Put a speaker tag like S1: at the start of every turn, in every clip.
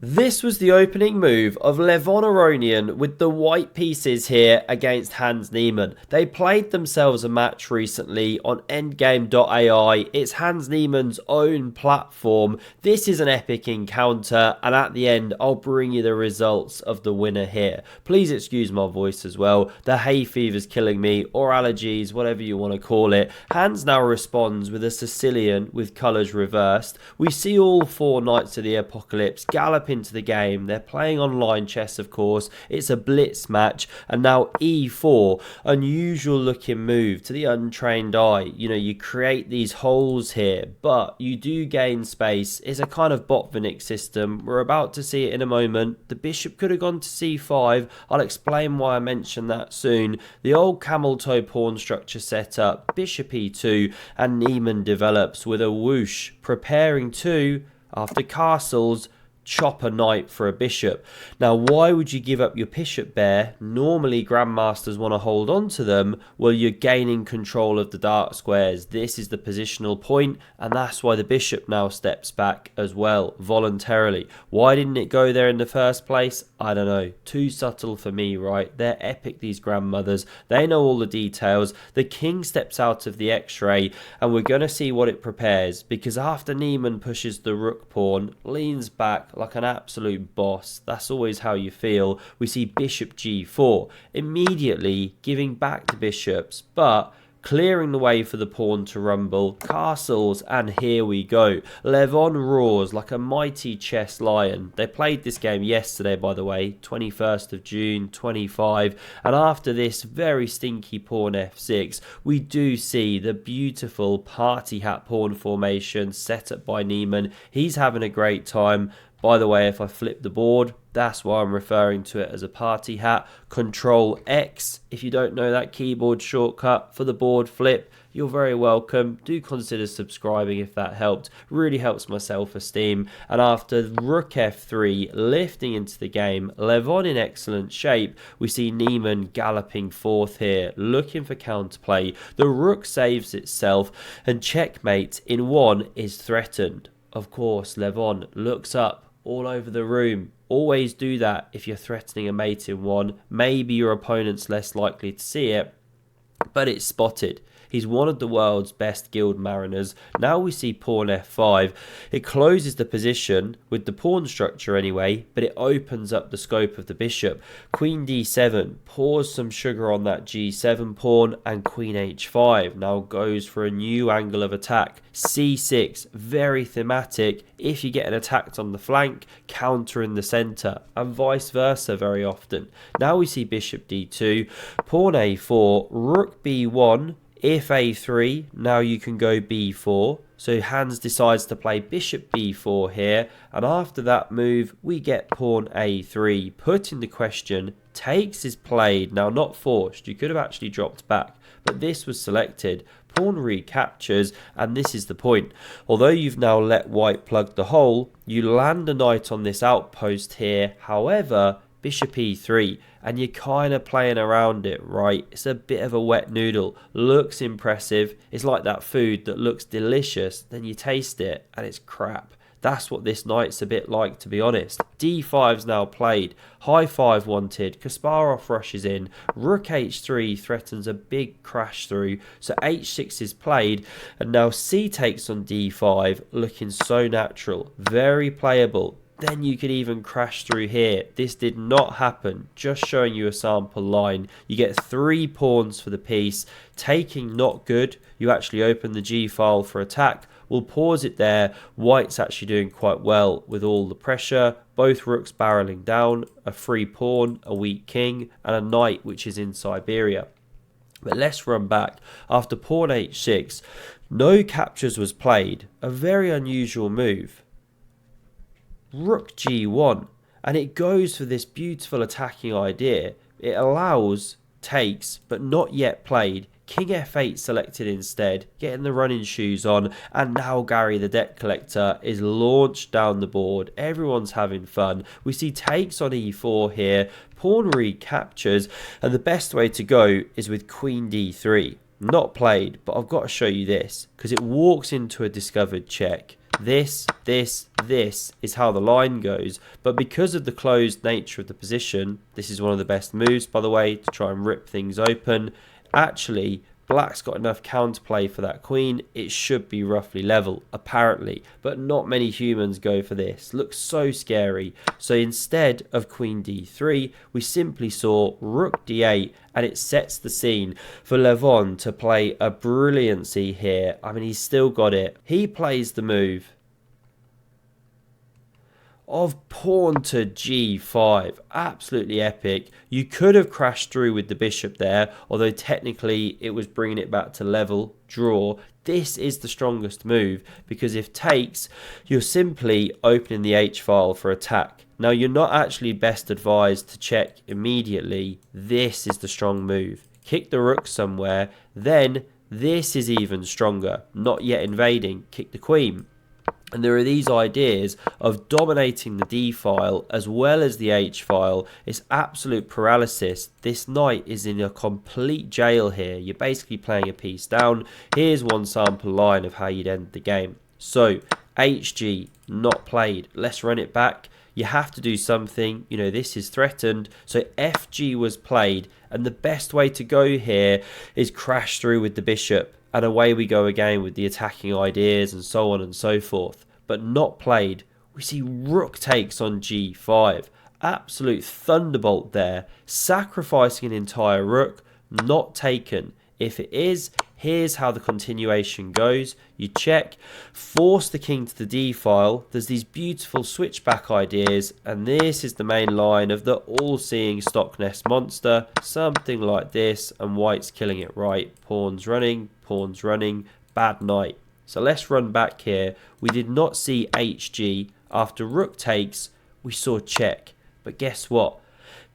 S1: This was the opening move of Levon Aronian with the white pieces here against Hans Niemann. They played themselves a match recently on endgame.ai. It's Hans Niemann's own platform. This is an epic encounter, and at the end I'll bring you the results of the winner here. Please excuse my voice as well. The hay fever's killing me, or allergies, whatever you want to call it. Hans now responds with a Sicilian with colours reversed. We see all four knights of the apocalypse gallop into the game. They're playing online chess, of course. It's a blitz match, and now e4, unusual looking move to the untrained eye. You know, you create these holes here, but you do gain space. It's a kind of Botvinnik system. We're about to see it in a moment. The bishop could have gone to c5. I'll explain why I mentioned that soon. The old camel toe pawn structure set up, bishop e2, and Niemann develops with a whoosh, preparing to, after castles, chop a knight for a bishop. Now, why would you give up your bishop there? Normally grandmasters want to hold on to them. Well, you're gaining control of the dark squares. This is the positional point, and that's why the bishop now steps back as well, voluntarily. Why didn't it go there in the first place? I don't know. Too subtle for me, right? They're epic, these grandmothers. They know all the details. The king steps out of the x-ray, and we're going to see what it prepares, because after Niemann pushes the rook pawn, leans back like an absolute boss. That's always how you feel. We see bishop g4, immediately giving back the bishops, but clearing the way for the pawn to rumble, castles, and here we go. Levon roars like a mighty chess lion. They played this game yesterday, by the way, 21st of June, 25, and after this very stinky pawn f6, we do see the beautiful party hat pawn formation set up by Niemann. He's having a great time. By the way, if I flip the board, that's why I'm referring to it as a party hat. Control X, if you don't know that keyboard shortcut for the board flip, you're very welcome. Do consider subscribing if that helped. Really helps my self-esteem. And after rook f3, lifting into the game, Levon in excellent shape, we see Niemann galloping forth here, looking for counterplay. The rook saves itself, and checkmate in one is threatened. Of course, Levon looks up all over the room. Always do that if you're threatening a mate in one. Maybe your opponent's less likely to see it, but it's spotted. He's one of the world's best guild mariners. Now we see pawn f5. It closes the position with the pawn structure anyway, but it opens up the scope of the bishop. Queen d7, pours some sugar on that g7 pawn, and queen h5 now goes for a new angle of attack. c6, very thematic. If you get attacked on the flank, counter in the center, and vice versa very often. Now we see bishop d2, pawn a4, rook b1, if a3, now you can go b4. So Hans decides to play bishop b4 here, and after that move we get pawn a3, putting the question. Takes is played, now not forced, you could have actually dropped back, but this was selected. Pawn recaptures, and this is the point. Although you've now let white plug the hole, you land a knight on this outpost here. However, bishop e3, and you're kind of playing around it, right? It's a bit of a wet noodle. Looks impressive. It's like that food that looks delicious, then you taste it and it's crap. That's what this knight's a bit like, to be honest. d5's now played. High 5 wanted. Kasparov rushes in. Rook h3 threatens a big crash through. So h6 is played. And now c takes on d5, looking so natural. Very playable. Then you could even crash through here. This did not happen. Just showing you a sample line. You get 3 pawns for the piece. Taking not good. You actually open the g file for attack. We'll pause it there. White's actually doing quite well with all the pressure. Both rooks barreling down. A free pawn, a weak king, and a knight which is in Siberia. But let's run back. After pawn h6, no captures was played. A very unusual move. Rook g1, and it goes for this beautiful attacking idea. It allows takes, but not yet played. King f8 selected instead, getting the running shoes on, and now Gary the debt collector is launched down the board. Everyone's having fun. We see takes on e4 here, pawn recaptures, and the best way to go is with queen d3. Not played, but I've got to show you this, because it walks into a discovered check. this is how the line goes. But because of the closed nature of the position, this is one of the best moves, by the way, to try and rip things open. Actually, black's got enough counterplay for that queen. It should be roughly level, apparently, but not many humans go for this. Looks so scary. So instead of queen d3, we simply saw rook d8, and it sets the scene for Levon to play a brilliancy here. I mean, he's still got it. He plays the move of pawn to g5. Absolutely epic. You could have crashed through with the bishop there, although technically it was bringing it back to level, draw. This is the strongest move, because if takes, you're simply opening the h-file for attack. Now, you're not actually best advised to check immediately. This is the strong move. Kick the rook somewhere, then this is even stronger. Not yet invading, kick the queen. And there are these ideas of dominating the d-file as well as the h-file. It's absolute paralysis. This knight is in a complete jail here. You're basically playing a piece down. Here's one sample line of how you'd end the game. So, hg, not played. Let's run it back. You have to do something. You know, this is threatened. So fg was played. And the best way to go here is crash through with the bishop. And away we go again with the attacking ideas and so on and so forth. But not played. We see rook takes on g5. Absolute thunderbolt there. Sacrificing an entire rook. Not taken. If it is, here's how the continuation goes. You check, force the king to the d-file. There's these beautiful switchback ideas, and this is the main line of the all-seeing stock nest monster. Something like this, and white's killing it right. Pawns running, bad knight. So let's run back here. We did not see hg. After rook takes, we saw check. But guess what?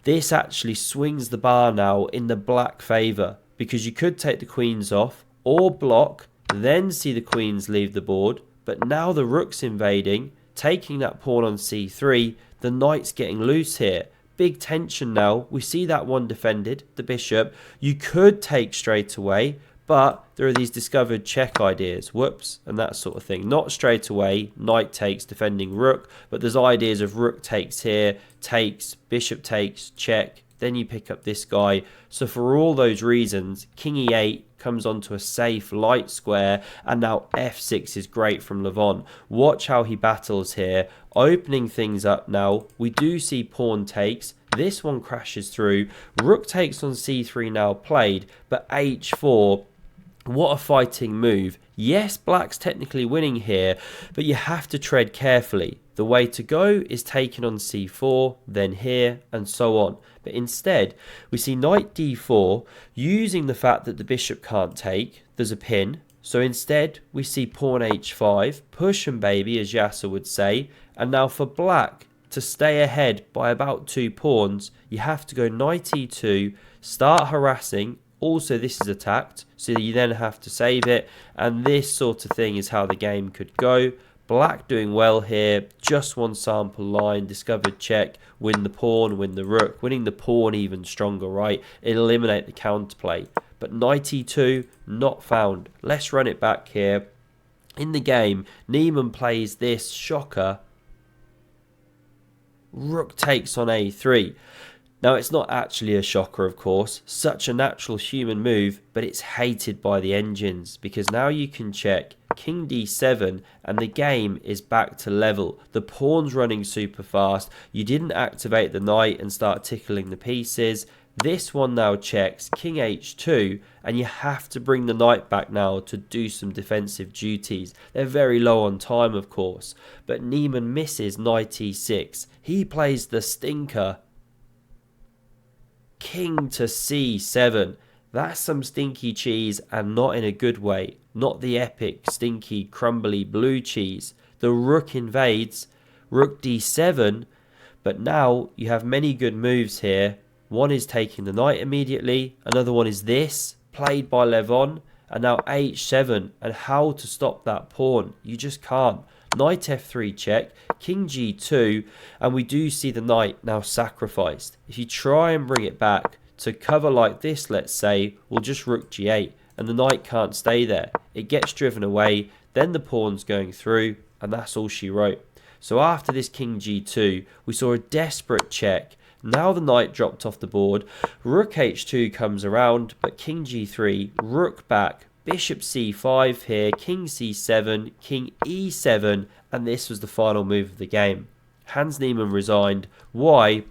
S1: This actually swings the bar now in the black favour, because you could take the queens off or block, then see the queens leave the board. But now the rook's invading, taking that pawn on c3. The knight's getting loose here. Big tension now. We see that one defended, the bishop. You could take straight away, but there are these discovered check ideas, whoops, and that sort of thing. Not straight away, knight takes, defending rook, but there's ideas of rook takes here, takes, bishop takes, check, then you pick up this guy. So for all those reasons, king e8 comes onto a safe light square, and now f6 is great from Levon. Watch how he battles here, opening things up now. We do see pawn takes. This one crashes through. Rook takes on c3 now played, but h4, what a fighting move. Yes, black's technically winning here, but you have to tread carefully. The way to go is taken on c4, then here, and so on. But instead, we see knight d4, using the fact that the bishop can't take. There's a pin. So instead, we see pawn h5, push and baby, as Yasser would say. And now for black, to stay ahead by about 2 pawns, you have to go knight e2, start harassing. Also, this is attacked, so you then have to save it. And this sort of thing is how the game could go. Black doing well here, just one sample line, discovered check, win the pawn, win the rook. Winning the pawn even stronger, right? Eliminate the counterplay. But knight e2, not found. Let's run it back here. In the game, Niemann plays this shocker. Rook takes on a3. Now, it's not actually a shocker, of course. Such a natural human move, but it's hated by the engines, because now you can check king d7 and the game is back to level. The pawn's running super fast. You didn't activate the knight and start tickling the pieces. This one now checks king h2, and you have to bring the knight back now to do some defensive duties. They're very low on time, of course, but Niemann misses knight e6. He plays the stinker. King to c7. That's some stinky cheese, and not in a good way. Not the epic, stinky, crumbly blue cheese. The rook invades. Rook d7. But now you have many good moves here. One is taking the knight immediately. Another one is this, played by Levon. And now h7. And how to stop that pawn? You just can't. Knight f3 check, king g2, and we do see the knight now sacrificed. If you try and bring it back to cover like this, let's say, we'll just rook g8, and the knight can't stay there. It gets driven away, then the pawn's going through, and that's all she wrote. So after this king g2, we saw a desperate check. Now the knight dropped off the board, rook h2 comes around, but king g3, rook back, bishop c5 here, king c7, king e7, and this was the final move of the game. Hans Niemann resigned. Why?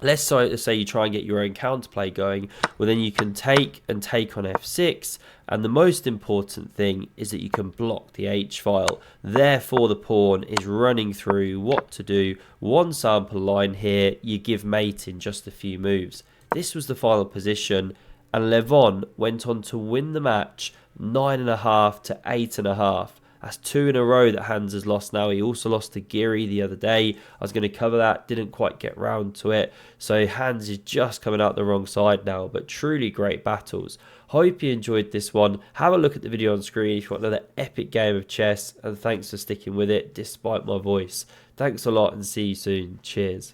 S1: Let's say you try and get your own counterplay going. Well, then you can take on f6, and the most important thing is that you can block the h-file. Therefore, the pawn is running through what to do. One sample line here, you give mate in just a few moves. This was the final position, and Levon went on to win the match 9.5 to 8.5. That's 2 in a row that Hans has lost now. He also lost to Giri the other day. I was going to cover that, didn't quite get round to it. So Hans is just coming out the wrong side now, but truly great battles. Hope you enjoyed this one. Have a look at the video on screen if you want another epic game of chess, and thanks for sticking with it despite my voice. Thanks a lot and see you soon. Cheers.